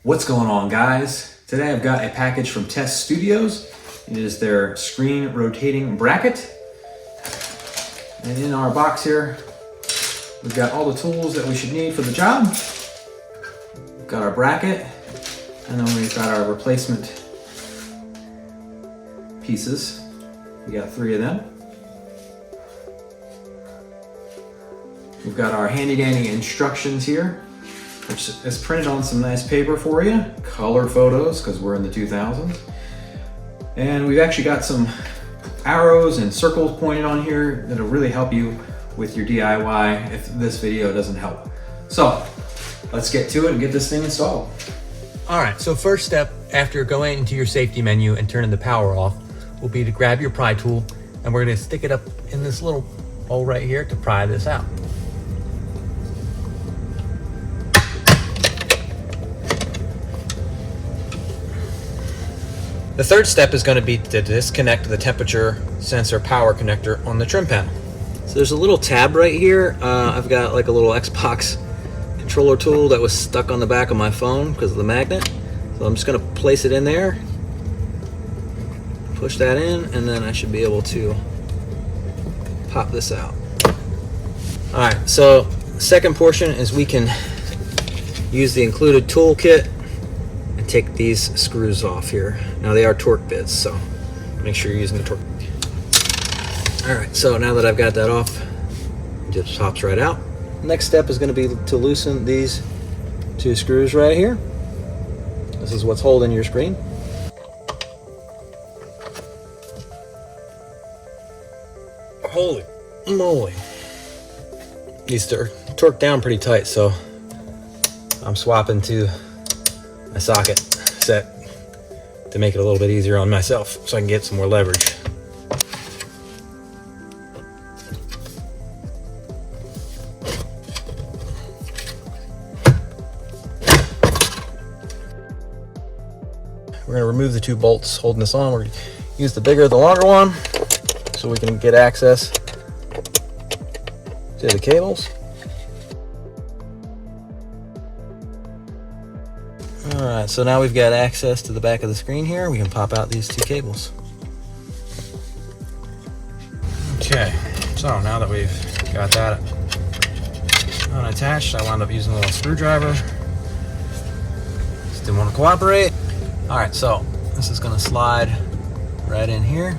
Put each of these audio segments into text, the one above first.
What's going on, guys? Today I've got a package from Tes Studios. It is their screen rotating bracket. And in our box here, we've got all the tools that we should need for the job. We've got our bracket, and then we've got our replacement pieces. We got 3 of them. We've got our handy dandy instructions here, which is printed on some nice paper for you. Color photos, because we're in the 2000s. And we've actually got some arrows and circles pointed on here that'll really help you with your DIY if this video doesn't help. So let's get to it and get this thing installed. All right, so first step after going into your safety menu and turning the power off will be to grab your pry tool, and we're gonna stick it up in this little hole right here to pry this out. The third step is going to be to disconnect the temperature sensor power connector on the trim panel. So there's a little tab right here. I've got like a little Xbox controller tool that was stuck on the back of my phone because of the magnet. So I'm just going to place it in there, push that in, and then I should be able to pop this out. All right, so the second portion is we can use the included toolkit and take these screws off here. Now they are torque bits, so make sure you're using the torque. All right, so now that I've got that off, it just pops right out. Next step is going to be to loosen these 2 screws right here. This is what's holding your screen. Holy moly. These are torqued down pretty tight, so I'm swapping to a socket set to make it a little bit easier on myself so I can get some more leverage. We're going to remove the 2 bolts holding this on. We're going to use the bigger, the longer one so we can get access to the cables. All right, so now we've got access to the back of the screen here. We can pop out these 2 cables. Okay, so now that we've got that unattached, I wound up using a little screwdriver. Just didn't want to cooperate. All right, so this is gonna slide right in here.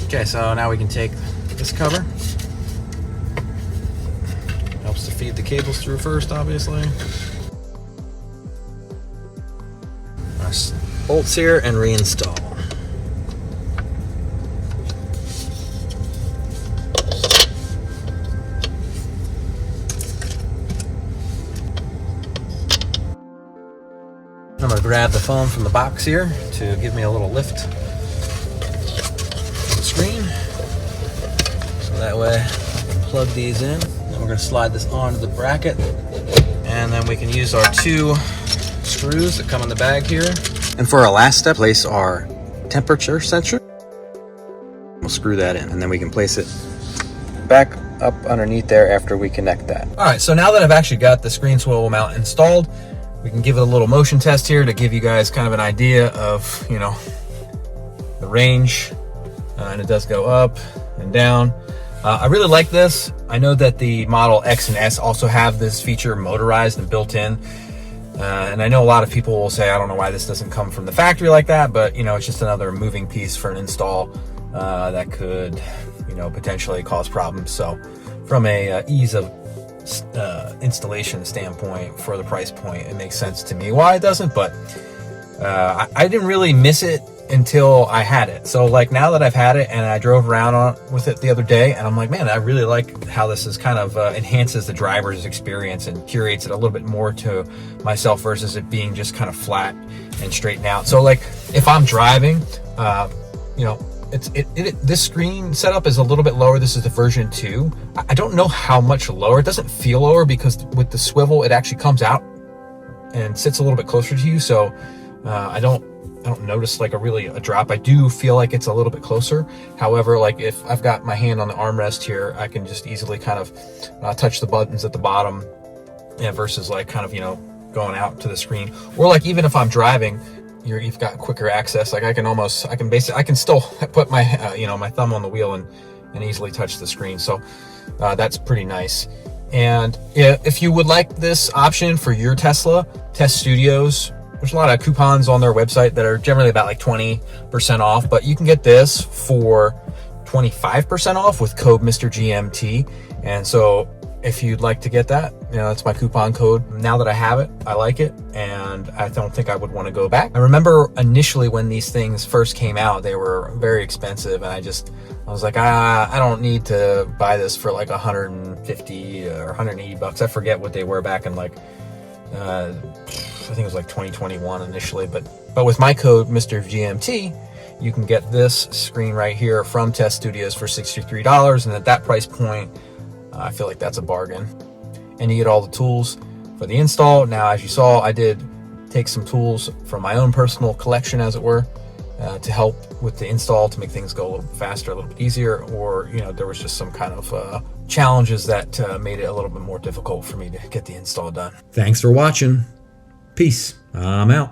Okay, so now we can take this cover. Helps to feed the cables through first, obviously. Nice bolts here and reinstall. I'm going to grab the phone from the box here to give me a little lift of the screen. So that way I can plug these in. Then we're going to slide this onto the bracket. And then we can use our 2 screws that come in the bag here. And for our last step, place our temperature sensor. We'll screw that in, and then we can place it back up underneath there after we connect that. All right, so now that I've actually got the screen swivel mount installed, we can give it a little motion test here to give you guys kind of an idea of, you know, the range. And it does go up and down. I really like this. I know that the Model X and S also have this feature motorized and built in. And I know a lot of people will say, I don't know why this doesn't come from the factory like that, but you know, it's just another moving piece for an install that could, you know, potentially cause problems. So from a ease of installation standpoint for the price point, it makes sense to me why it doesn't, but I didn't really miss it until I had it. So like now that I've had it and I drove around with it the other day, and I'm like, man, I really like how this is kind of enhances the driver's experience and curates it a little bit more to myself versus it being just kind of flat and straightened out. So like if I'm driving, you know, this screen setup is a little bit lower. This is the version 2. I don't know how much lower. It doesn't feel lower because with the swivel, it actually comes out and sits a little bit closer to you. So I don't notice like a drop. I do feel like it's a little bit closer. However, like if I've got my hand on the armrest here, I can just easily kind of touch the buttons at the bottom, versus like kind of, you know, going out to the screen. Or like even if I'm driving, you've got quicker access. Like I can still put my my thumb on the wheel and easily touch the screen. So that's pretty nice. And if you would like this option for your Tesla, Tes Studios, there's a lot of coupons on their website that are generally about like 20% off, but you can get this for 25% off with code Mr. GMT. And so if you'd like to get that, that's my coupon code. Now that I have it, I like it, and I don't think I would want to go back. I remember initially when these things first came out, they were very expensive, and I was like, I don't need to buy this for like 150 or 180 bucks. I forget what they were back in like, I think it was like 2021 initially, but with my code Mr. GMT, you can get this screen right here from Tes Studios for $63, and at that price point, I feel like that's a bargain. And you get all the tools for the install. Now, as you saw, I did take some tools from my own personal collection, as it were, to help with the install, to make things go a little faster, a little bit easier, or there was just some kind of challenges that made it a little bit more difficult for me to get the install done. Thanks for watching. Peace. I'm out.